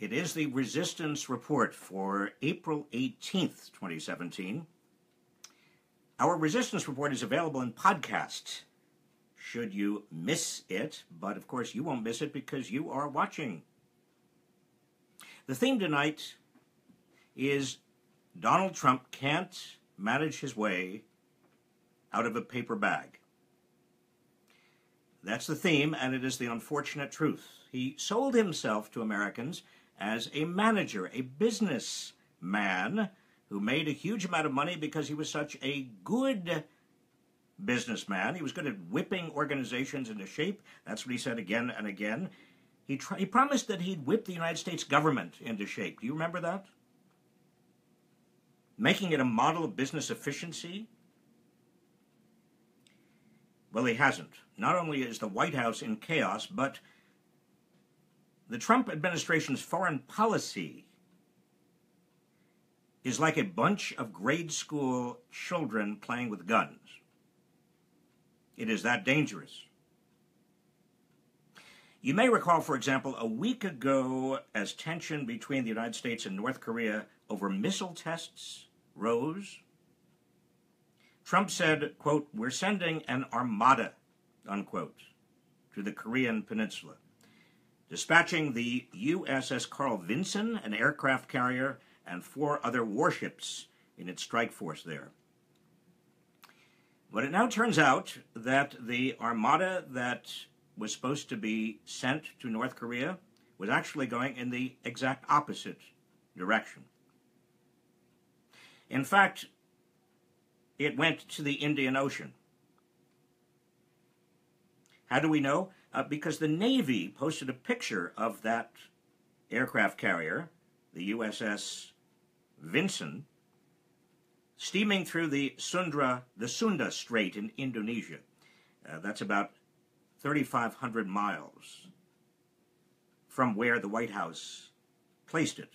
It is the Resistance Report for April 18th, 2017. Our Resistance Report is available in podcast, should you miss it, but of course you won't miss it because you are watching. The theme tonight is Donald Trump can't manage his way out of a paper bag. That's the theme, and it is the unfortunate truth. He sold himself to Americans as a manager, a businessman who made a huge amount of money because he was such a good businessman. He was good at whipping organizations into shape. That's what he said again and again. He promised that he'd whip the United States government into shape. Do you remember that? Making it a model of business efficiency. Well, he hasn't. Not only is the White House in chaos, but the Trump administration's foreign policy is like a bunch of grade school children playing with guns. It is that dangerous. You may recall, for example, a week ago, as tension between the United States and North Korea over missile tests rose, Trump said, quote, "We're sending an armada," unquote, to the Korean peninsula, dispatching the USS Carl Vinson, an aircraft carrier, and 4 other warships in its strike force there. But it now turns out that the armada that was supposed to be sent to North Korea was actually going in the exact opposite direction. In fact, it went to the Indian Ocean. How do we know? Because the Navy posted a picture of that aircraft carrier, the USS Vinson, steaming through the Sunda Strait in Indonesia. That's about 3,500 miles from where the White House placed it.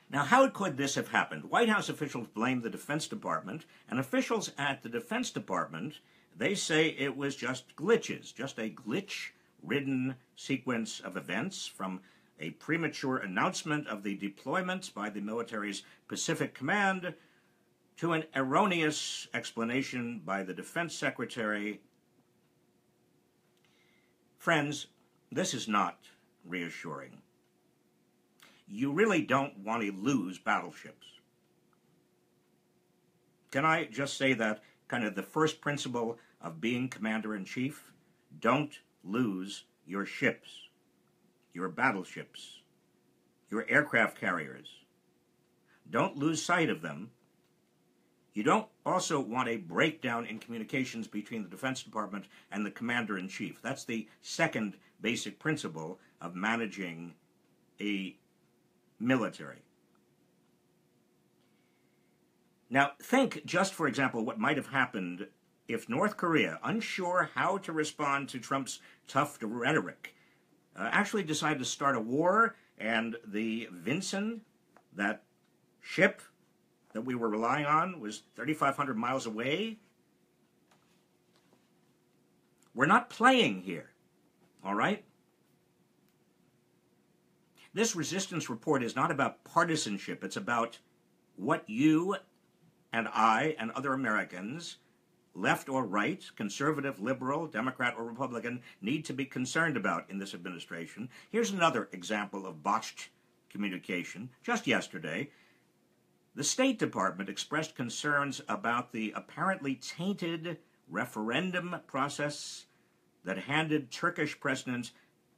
Now, how could this have happened? White House officials blame the Defense Department, and officials at the Defense Department, they say it was just glitches, just a glitch-ridden sequence of events from a premature announcement of the deployments by the military's Pacific Command to an erroneous explanation by the Defense Secretary. Friends, this is not reassuring. You really don't want to lose battleships. Can I just say that kind of the first principle of being commander-in-chief? Don't lose your ships, your battleships, your aircraft carriers. Don't lose sight of them. You don't also want a breakdown in communications between the Defense Department and the commander-in-chief. That's the second basic principle of managing a military. Now, think just, for example, what might have happened if North Korea, unsure how to respond to Trump's tough rhetoric, actually decided to start a war, and the Vinson, that ship that we were relying on, was 3,500 miles away. We're not playing here, all right? This resistance report is not about partisanship. It's about what you and I and other Americans, left or right, conservative, liberal, Democrat, or Republican, need to be concerned about in this administration. Here's another example of botched communication. Just yesterday, the State Department expressed concerns about the apparently tainted referendum process that handed Turkish President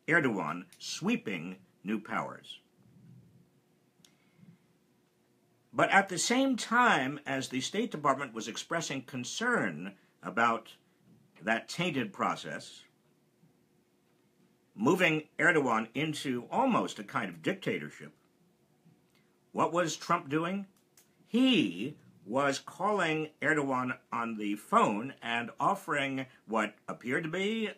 Erdogan sweeping new powers. But at the same time as the State Department was expressing concern about that tainted process, moving Erdogan into almost a kind of dictatorship, what was Trump doing? He was calling Erdogan on the phone and offering what appeared to be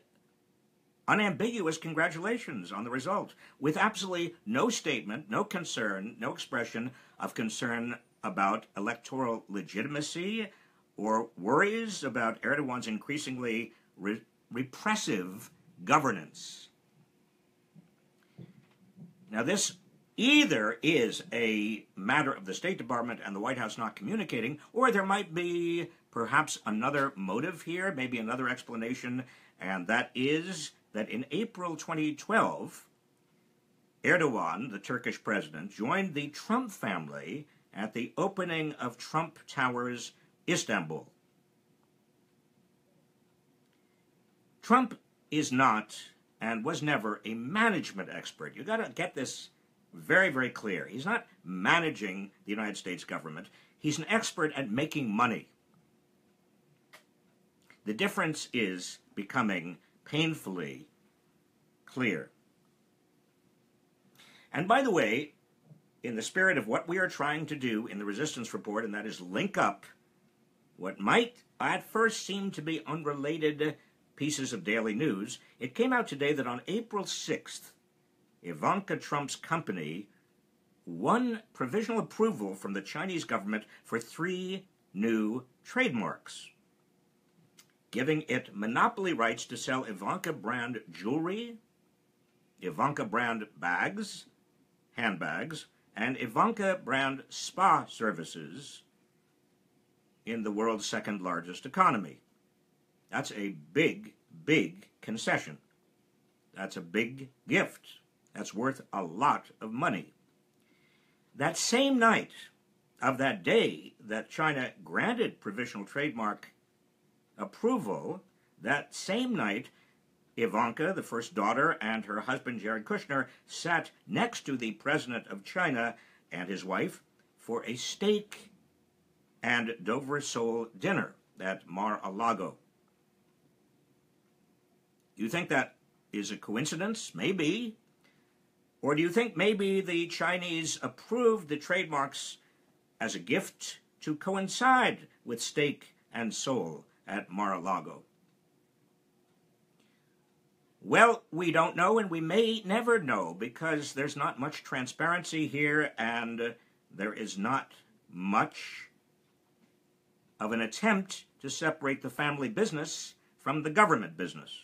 unambiguous congratulations on the result, with absolutely no statement, no concern, no expression of concern about electoral legitimacy or worries about Erdogan's increasingly repressive governance. Now, this either is a matter of the State Department and the White House not communicating, or there might be perhaps another motive here, maybe another explanation, and that is that in April 2012, Erdogan, the Turkish president, joined the Trump family at the opening of Trump Towers, Istanbul. Trump is not and was never a management expert. You got to get this very, very clear. He's not managing the United States government. He's an expert at making money. The difference is becoming painfully clear. And by the way, in the spirit of what we are trying to do in the Resistance Report, and that is link up what might at first seem to be unrelated pieces of daily news, it came out today that on April 6th, Ivanka Trump's company won provisional approval from the Chinese government for 3 new trademarks, giving it monopoly rights to sell Ivanka brand jewelry, Ivanka brand bags, handbags, and Ivanka brand spa services in the world's second largest economy. That's a big, big concession. That's a big gift. That's worth a lot of money. That same night of that day that China granted provisional trademark approval, that same night, Ivanka, the first daughter, and her husband, Jared Kushner, sat next to the president of China and his wife for a steak and Dover sole dinner at Mar-a-Lago. You think that is a coincidence? Maybe. Or do you think maybe the Chinese approved the trademarks as a gift to coincide with steak and sole at Mar-a-Lago? Well, we don't know, and we may never know, because there's not much transparency here, and there is not much of an attempt to separate the family business from the government business.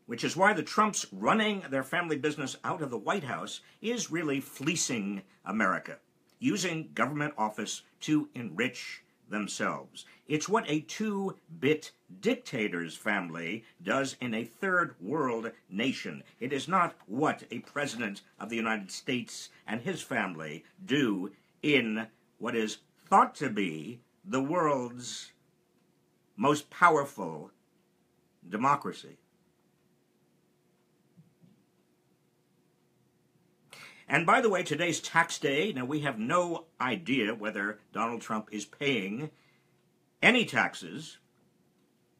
Which is why the Trumps running their family business out of the White House is really fleecing America, using government office to enrich themselves. It's what a 2-bit dictator's family does in a third world nation. It is not what a president of the United States and his family do in what is thought to be the world's most powerful democracy. And by the way, today's tax day. Now, we have no idea whether Donald Trump is paying any taxes.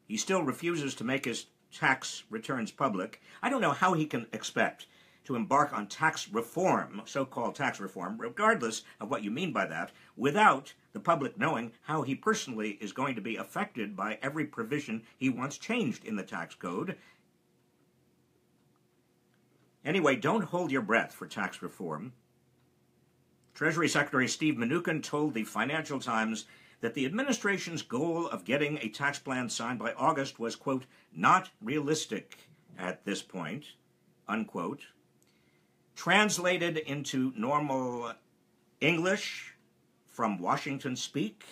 He still refuses to make his tax returns public. I don't know how he can expect to embark on tax reform, so-called tax reform, regardless of what you mean by that, without the public knowing how he personally is going to be affected by every provision he wants changed in the tax code. Anyway, don't hold your breath for tax reform. Treasury Secretary Steve Mnuchin told the Financial Times that the administration's goal of getting a tax plan signed by August was, quote, not realistic at this point, unquote. Translated into normal English from Washington speak,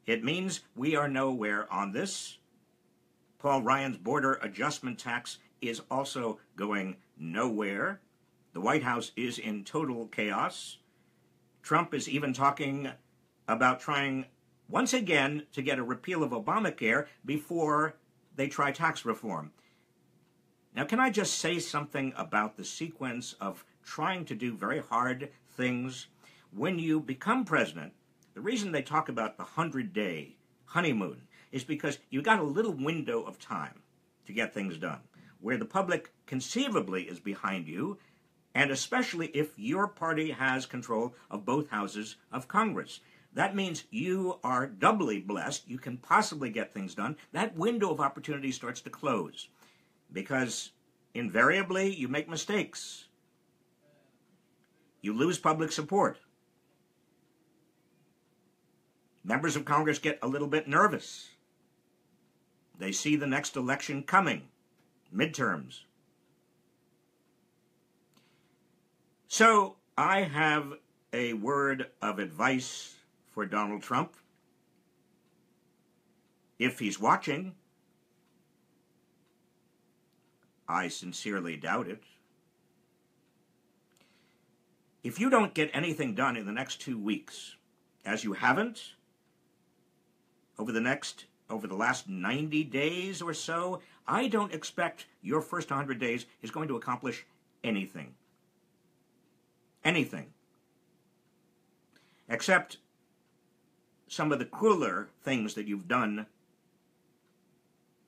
it means we are nowhere on this. Paul Ryan's border adjustment tax is also going nowhere. The White House is in total chaos. Trump is even talking about trying once again to get a repeal of Obamacare before they try tax reform. Now, can I just say something about the sequence of trying to do very hard things? When you become president, the reason they talk about the 100-day honeymoon is because you got a little window of time to get things done, where the public conceivably is behind you, and especially if your party has control of both houses of Congress. That means you are doubly blessed. You can possibly get things done. That window of opportunity starts to close, because invariably you make mistakes. You lose public support. Members of Congress get a little bit nervous. They see the next election coming. Midterms. So I have a word of advice for Donald Trump. If he's watching, I sincerely doubt it. If you don't get anything done in the next 2 weeks, as you haven't over the last 90 days or so, I don't expect your first 100 days is going to accomplish anything. Anything. Except some of the crueler things that you've done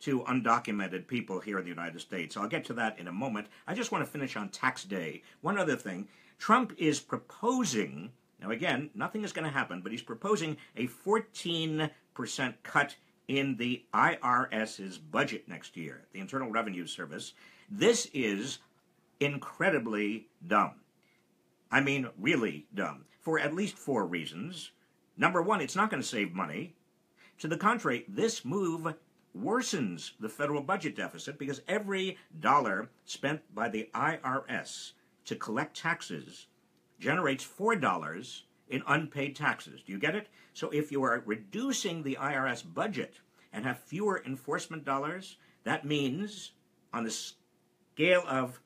to undocumented people here in the United States. I'll get to that in a moment. I just want to finish on tax day. One other thing. Trump is proposing, now again, nothing is going to happen, but he's proposing a 14% cut in the IRS's budget next year, the Internal Revenue Service. This is incredibly dumb. I mean, really dumb, for at least 4 reasons. Number one, it's not going to save money. To the contrary, this move worsens the federal budget deficit because every dollar spent by the IRS to collect taxes generates $4 in unpaid taxes. Do you get it? So if you are reducing the IRS budget and have fewer enforcement dollars, that means on the scale of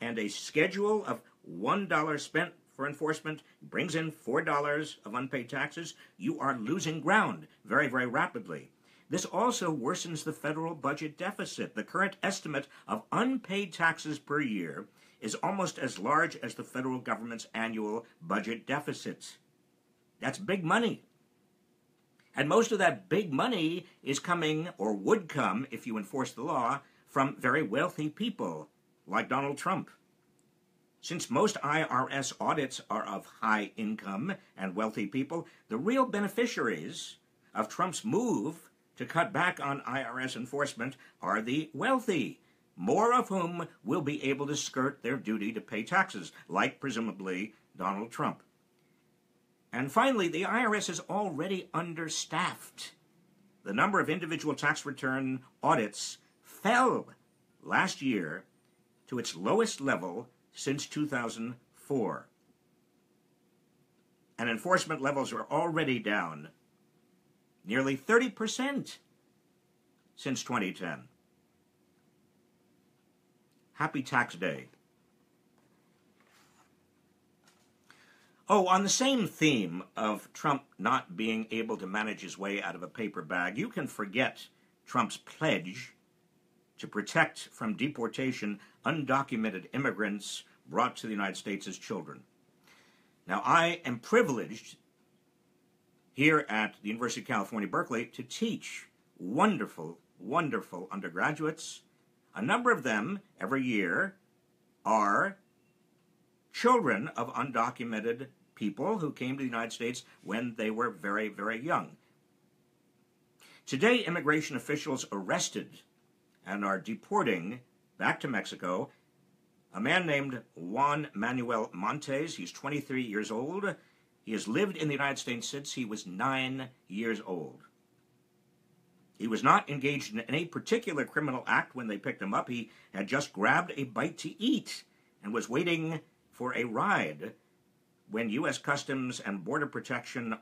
and a schedule of $1 spent for enforcement brings in $4 of unpaid taxes, you are losing ground very, very rapidly. This also worsens the federal budget deficit. The current estimate of unpaid taxes per year is almost as large as the federal government's annual budget deficits. That's big money. And most of that big money is coming, or would come, if you enforce the law, from very wealthy people like Donald Trump. Since most IRS audits are of high income and wealthy people, the real beneficiaries of Trump's move to cut back on IRS enforcement are the wealthy, more of whom will be able to skirt their duty to pay taxes, like presumably Donald Trump. And finally, the IRS is already understaffed. The number of individual tax return audits fell last year to its lowest level since 2004. And enforcement levels are already down nearly 30% since 2010. Happy Tax Day. Oh, on the same theme of Trump not being able to manage his way out of a paper bag, you can forget Trump's pledge to protect from deportation undocumented immigrants brought to the United States as children. Now, I am privileged here at the University of California, Berkeley, to teach wonderful, wonderful undergraduates. A number of them every year are children of undocumented people who came to the United States when they were very, very young. Today, immigration officials arrested and are deporting back to Mexico a man named Juan Manuel Montes. He's 23 years old. He has lived in the United States since he was 9 years old. He was not engaged in any particular criminal act when they picked him up. He had just grabbed a bite to eat and was waiting for a ride when U.S. Customs and Border Protection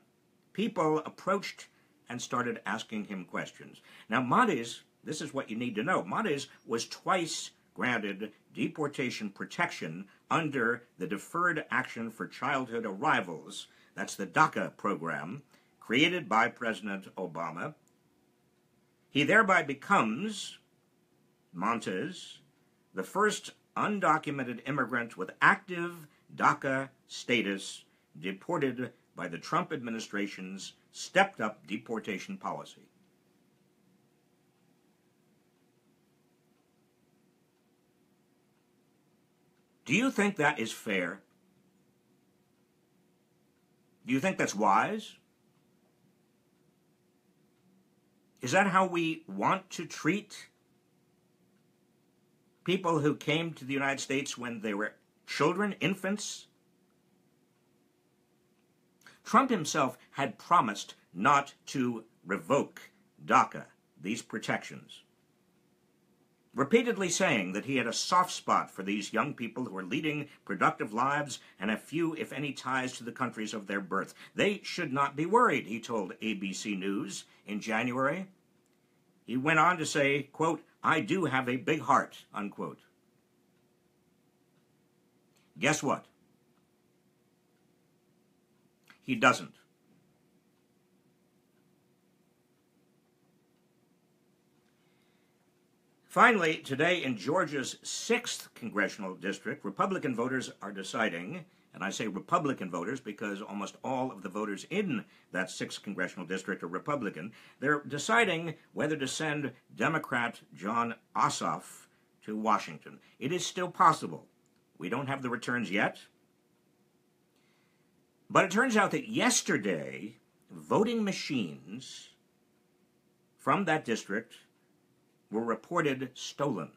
people approached and started asking him questions. Now, Montes, this is what you need to know. Montes was twice granted deportation protection under the Deferred Action for Childhood Arrivals. That's the DACA program created by President Obama. He thereby becomes, Montes, the first undocumented immigrant with active DACA status deported by the Trump administration's stepped-up deportation policy. Do you think that is fair? Do you think that's wise? Is that how we want to treat people who came to the United States when they were children, infants? Trump himself had promised not to revoke DACA, these protections. repeatedly saying that he had a soft spot for these young people who are leading productive lives and have few, if any, ties to the countries of their birth. They should not be worried, he told ABC News in January. He went on to say, quote, "I do have a big heart," unquote. Guess what? He doesn't. Finally, today in Georgia's 6th congressional district, Republican voters are deciding, and I say Republican voters because almost all of the voters in that 6th congressional district are Republican. They're deciding whether to send Democrat Jon Ossoff to Washington. It is still possible. We don't have the returns yet. But it turns out that yesterday, voting machines from that district were reported stolen.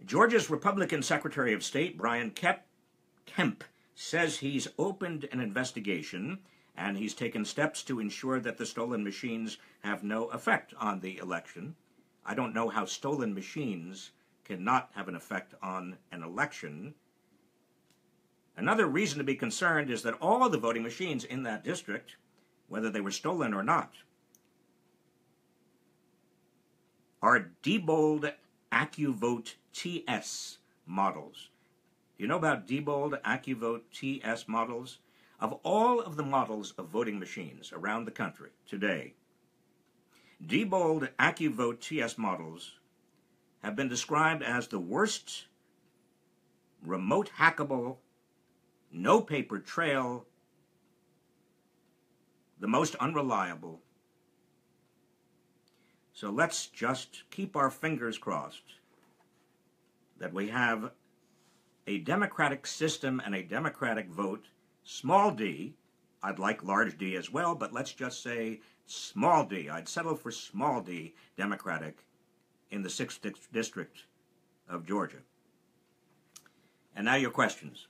Georgia's Republican Secretary of State, Brian Kemp, says he's opened an investigation and he's taken steps to ensure that the stolen machines have no effect on the election. I don't know how stolen machines cannot have an effect on an election. Another reason to be concerned is that all the voting machines in that district, whether they were stolen or not, are Diebold AccuVote TS models. Do you know about Diebold AccuVote TS models? Of all of the models of voting machines around the country today, Diebold AccuVote TS models have been described as the worst, remote hackable, no paper trail, the most unreliable. So let's just keep our fingers crossed that we have a democratic system and a democratic vote, small d. I'd like large D as well, but let's just say small d. I'd settle for small d democratic in the 6th district of Georgia. And now your questions.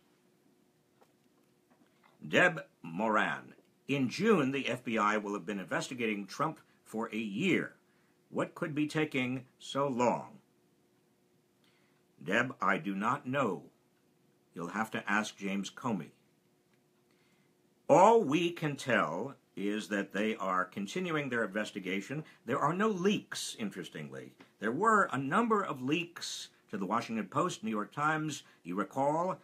Deb Moran. In June, the FBI will have been investigating Trump for a year. What could be taking so long? Deb, I do not know. You'll have to ask James Comey. All we can tell is that they are continuing their investigation. There are no leaks, interestingly. There were a number of leaks to the Washington Post, New York Times, you recall,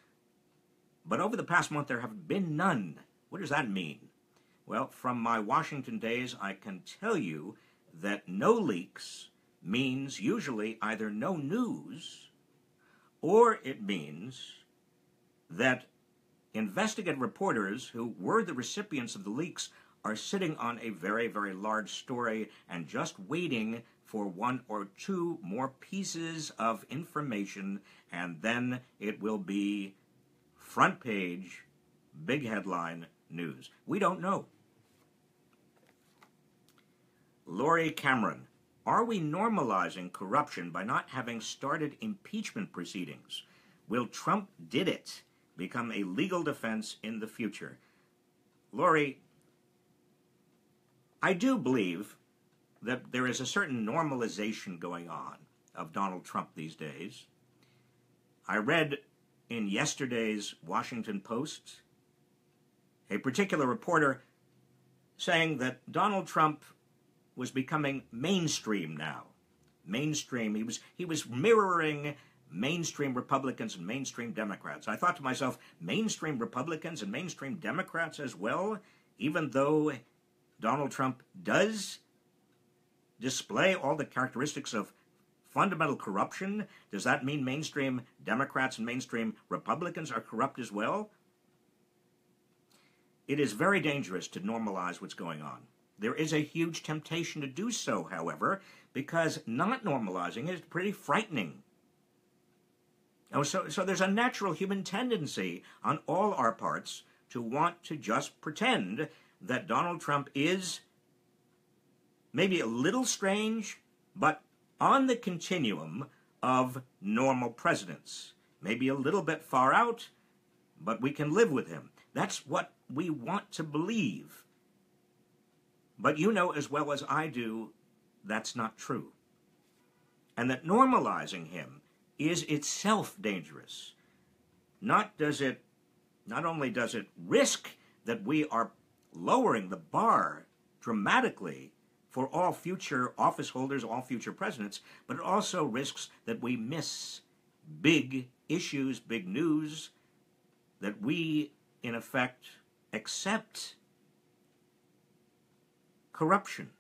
but over the past month there have been none. What does that mean? Well, from my Washington days, I can tell you that no leaks means usually either no news, or it means that investigative reporters who were the recipients of the leaks are sitting on a very, very large story and just waiting for one or two more pieces of information, and then it will be front page, big headline news. We don't know. Lori Cameron, are we normalizing corruption by not having started impeachment proceedings? Will Trump did it become a legal defense in the future? Lori, I do believe that there is a certain normalization going on of Donald Trump these days. I read in yesterday's Washington Post a particular reporter saying that Donald Trump was becoming mainstream now. Mainstream. He was mirroring mainstream Republicans and mainstream Democrats. I thought to myself, mainstream Republicans and mainstream Democrats as well, even though Donald Trump does display all the characteristics of fundamental corruption, does that mean mainstream Democrats and mainstream Republicans are corrupt as well? It is very dangerous to normalize what's going on. There is a huge temptation to do so, however, because not normalizing is pretty frightening. So there's a natural human tendency on all our parts to want to just pretend that Donald Trump is maybe a little strange, but on the continuum of normal presidents. Maybe a little bit far out, but we can live with him. That's what we want to believe. But you know as well as I do, that's not true. and that normalizing him is itself dangerous. Not only does it risk that we are lowering the bar dramatically for all future office holders, all future presidents, but it also risks that we miss big issues, big news, that we, in effect, accept corruption.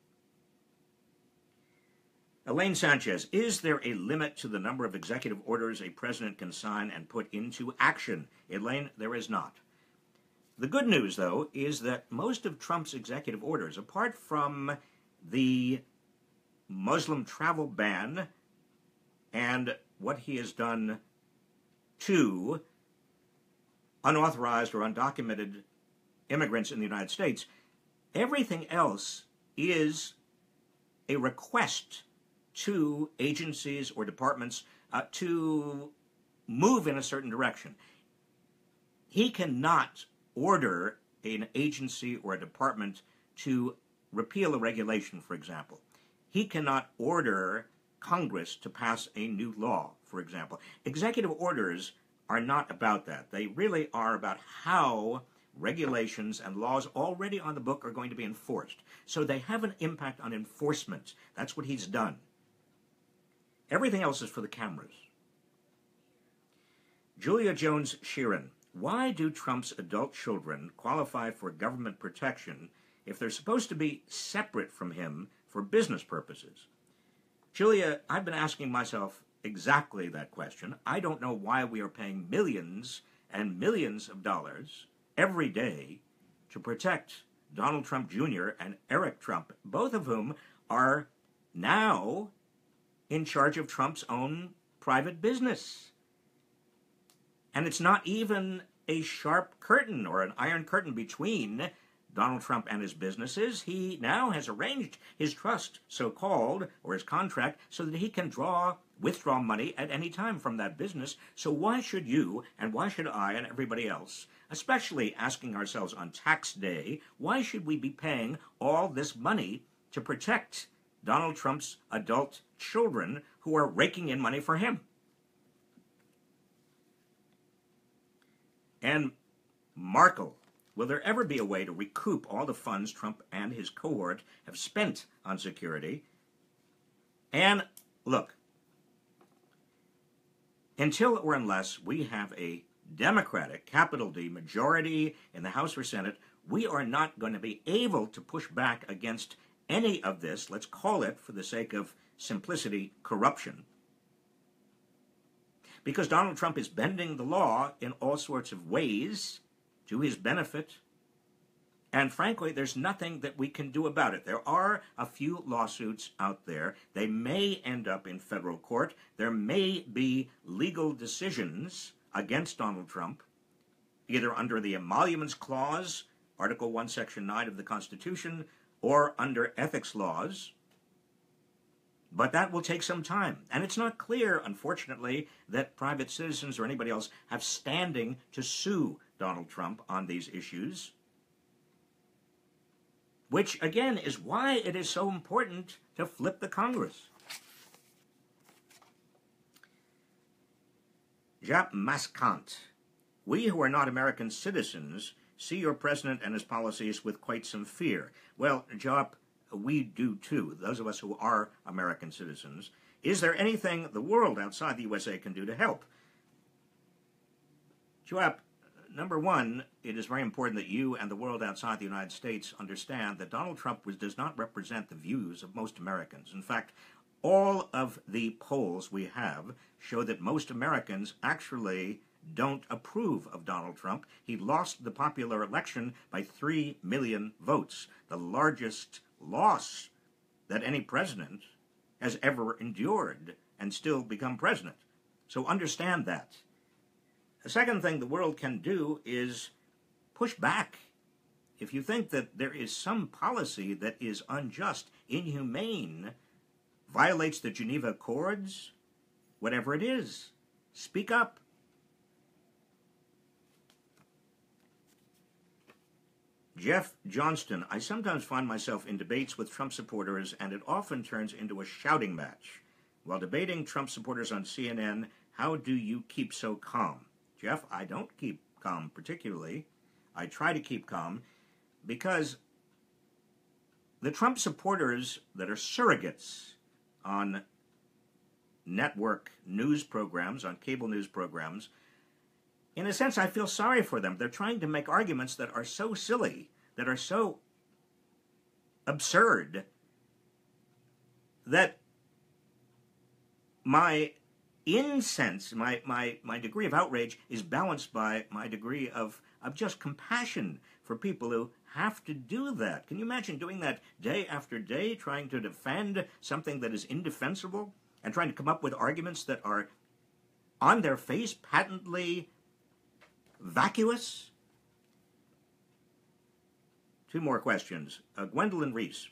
Elaine Sanchez, is there a limit to the number of executive orders a president can sign and put into action? Elaine, there is not. The good news, though, is that most of Trump's executive orders, apart from the Muslim travel ban and what he has done to unauthorized or undocumented immigrants in the United States, everything else is a request to agencies or departments to move in a certain direction. He cannot order an agency or a department to repeal a regulation, for example. He cannot order Congress to pass a new law, for example. Executive orders are not about that. They really are about how regulations and laws already on the book are going to be enforced. So they have an impact on enforcement. That's what he's done. Everything else is for the cameras. Julia Jones Sheeran, why do Trump's adult children qualify for government protection if they're supposed to be separate from him for business purposes? Julia, I've been asking myself exactly that question. I don't know why we are paying millions and millions of dollars every day to protect Donald Trump Jr. and Eric Trump, both of whom are now in charge of Trump's own private business. And it's not even a sharp curtain or an iron curtain between Donald Trump and his businesses. He now has arranged his trust, so-called, or his contract, so that he can withdraw money at any time from that business. So why should you, and why should I, and everybody else, especially asking ourselves on tax day, why should we be paying all this money to protect Donald Trump's adult children who are raking in money for him? And Markle, will there ever be a way to recoup all the funds Trump and his cohort have spent on security? And look, until or unless we have a Democratic, capital D, majority in the House or Senate, we are not going to be able to push back against any of this, let's call it, for the sake of simplicity, corruption. Because Donald Trump is bending the law in all sorts of ways to his benefit. And frankly, there's nothing that we can do about it. There are a few lawsuits out there. They may end up in federal court. There may be legal decisions against Donald Trump, either under the Emoluments Clause, Article 1, Section 9 of the Constitution, or under ethics laws. But that will take some time. And it's not clear, unfortunately, that private citizens or anybody else have standing to sue Donald Trump on these issues, which, again, is why it is so important to flip the Congress. Jap Mascant, we who are not American citizens see your president and his policies with quite some fear. Well, Jap, we do too, those of us who are American citizens. Is there anything the world outside the USA can do to help? Joab, number one, it is very important that you and the world outside the United States understand that Donald Trump does not represent the views of most Americans. In fact, all of the polls we have show that most Americans actually don't approve of Donald Trump. He lost the popular election by 3 million votes, the largest loss that any president has ever endured and still become president. So understand that. The second thing the world can do is push back. If you think that there is some policy that is unjust, inhumane, violates the Geneva Accords, whatever it is, speak up. Jeff Johnston, I sometimes find myself in debates with Trump supporters, and it often turns into a shouting match. While debating Trump supporters on CNN, how do you keep so calm? Jeff, I don't keep calm particularly. I try to keep calm because the Trump supporters that are surrogates on network news programs, on cable news programs, in a sense, I feel sorry for them. They're trying to make arguments that are so silly, that are so absurd, that my incense, my degree of outrage is balanced by my degree of just compassion for people who have to do that. Can you imagine doing that day after day, trying to defend something that is indefensible and trying to come up with arguments that are on their face patently vacuous? Two more questions. Gwendolyn Reese.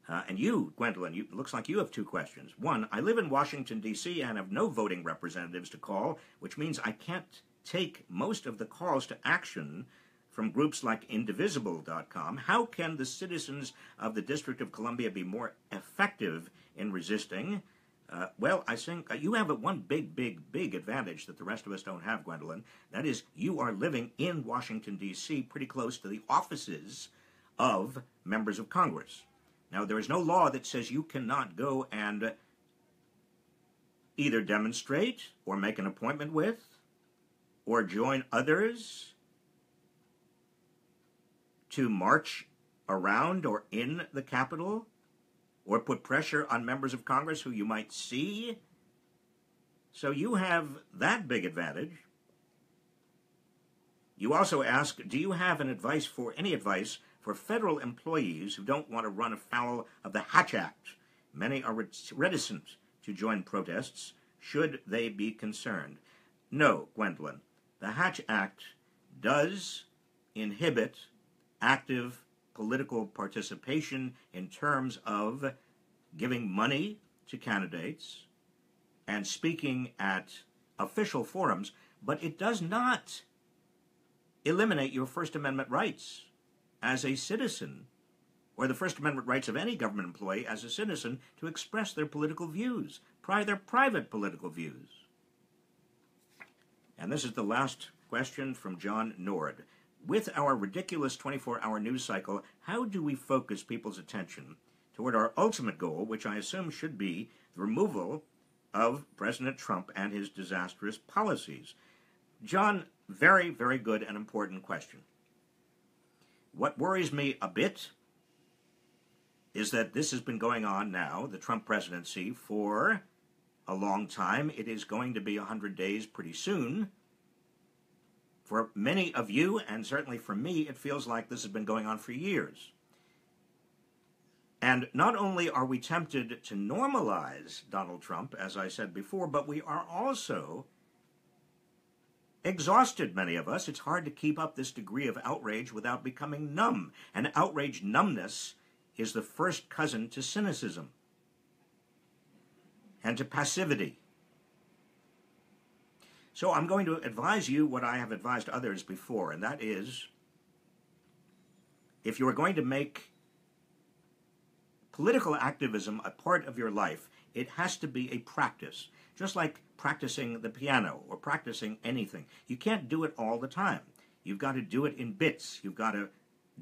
And you, Gwendolyn, it looks like you have two questions. One, I live in Washington, D.C. and have no voting representatives to call, which means I can't take most of the calls to action from groups like Indivisible.com. How can the citizens of the District of Columbia be more effective in resisting? Well, I think you have one big advantage that the rest of us don't have, Gwendolyn. That is, you are living in Washington, D.C., pretty close to the offices of members of Congress. Now, there is no law that says you cannot go and either demonstrate or make an appointment with or join others to march around or in the Capitol or put pressure on members of Congress who you might see. So you have that big advantage. You also ask, do you have any advice for federal employees who don't want to run afoul of the Hatch Act? Many are reticent to join protests. Should they be concerned? No, Gwendolyn. The Hatch Act does inhibit active political participation in terms of giving money to candidates and speaking at official forums, but it does not eliminate your First Amendment rights as a citizen, or the First Amendment rights of any government employee as a citizen to express their political views, their private political views. And this is the last question from John Nord. With our ridiculous 24-hour news cycle, how do we focus people's attention toward our ultimate goal, which I assume should be the removal of President Trump and his disastrous policies? John, very, very good and important question. What worries me a bit is that this has been going on now, the Trump presidency, for a long time. It is going to be 100 days pretty soon. For many of you, and certainly for me, it feels like this has been going on for years. And not only are we tempted to normalize Donald Trump, as I said before, but we are also exhausted, many of us. It's hard to keep up this degree of outrage without becoming numb. And outrage numbness is the first cousin to cynicism and to passivity. So I'm going to advise you what I have advised others before, and that is, if you are going to make political activism a part of your life, it has to be a practice, just like practicing the piano or practicing anything. You can't do it all the time. You've got to do it in bits. You've got to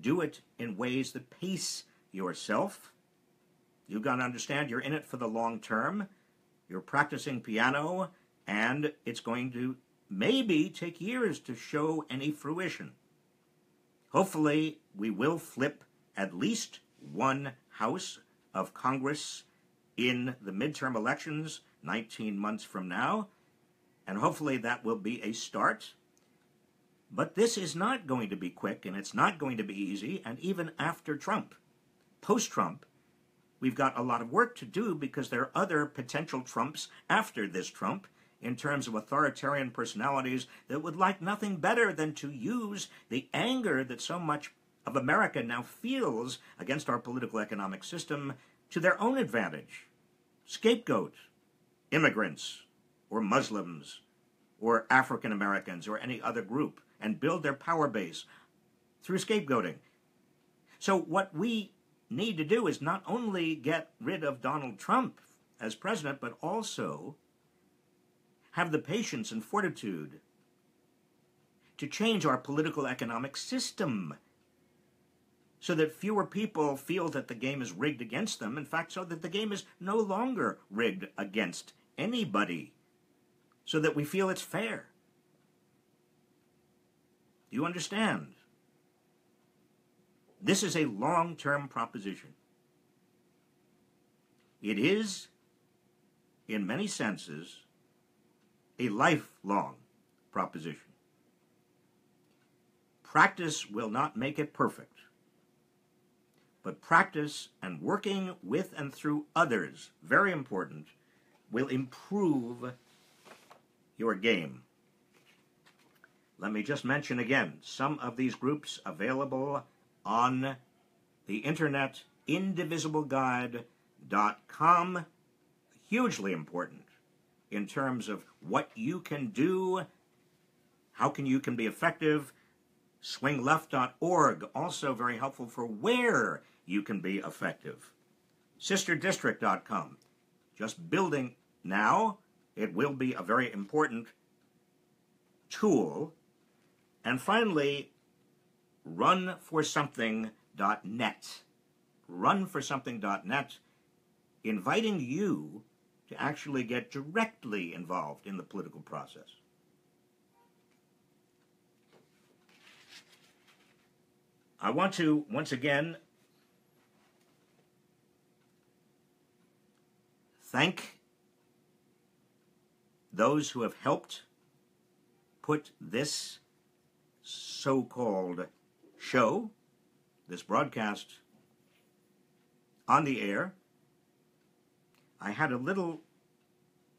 do it in ways that pace yourself. You've got to understand you're in it for the long term. You're practicing piano, and it's going to maybe take years to show any fruition. Hopefully, we will flip at least one house of Congress in the midterm elections 19 months from now, and hopefully that will be a start. But this is not going to be quick, and it's not going to be easy, and even after Trump, post-Trump, we've got a lot of work to do because there are other potential Trumps after this Trump in terms of authoritarian personalities that would like nothing better than to use the anger that so much of America now feels against our political economic system to their own advantage. Scapegoat immigrants or Muslims or African Americans or any other group and build their power base through scapegoating. So what we need to do is not only get rid of Donald Trump as president, but also have the patience and fortitude to change our political economic system so that fewer people feel that the game is rigged against them. In fact, so that the game is no longer rigged against anybody, so that we feel it's fair. Do you understand? This is a long-term proposition. It is, in many senses, a lifelong proposition. Practice will not make it perfect, but practice and working with and through others, very important, will improve your game. Let me just mention again some of these groups available on the internet, indivisibleguide.com, hugely important in terms of what you can do, how you can be effective. Swingleft.org, also very helpful for where you can be effective. Sisterdistrict.com, just building now. It will be a very important tool. And finally, runforsomething.net. Runforsomething.net, inviting you to actually get directly involved in the political process. I want to, once again, thank those who have helped put this so-called show, this broadcast, on the air. I had a little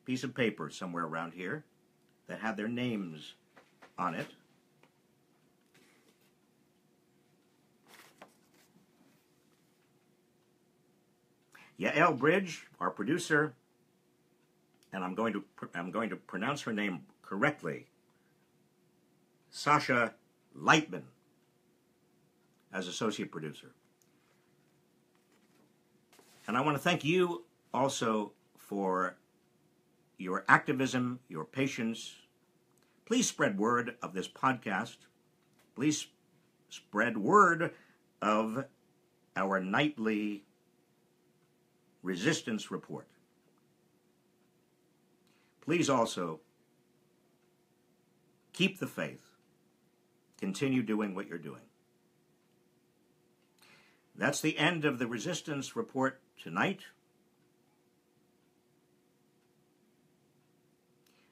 piece of paper somewhere around here that had their names on it. Yael Bridge, our producer, and I'm going to pronounce her name correctly, Sasha Lightman, as associate producer. And I want to thank you also for your activism, your patience. Please spread word of this podcast. Please spread word of our nightly resistance report. Please also keep the faith. Continue doing what you're doing. That's the end of the resistance report tonight.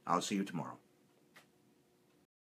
I'll see you tomorrow.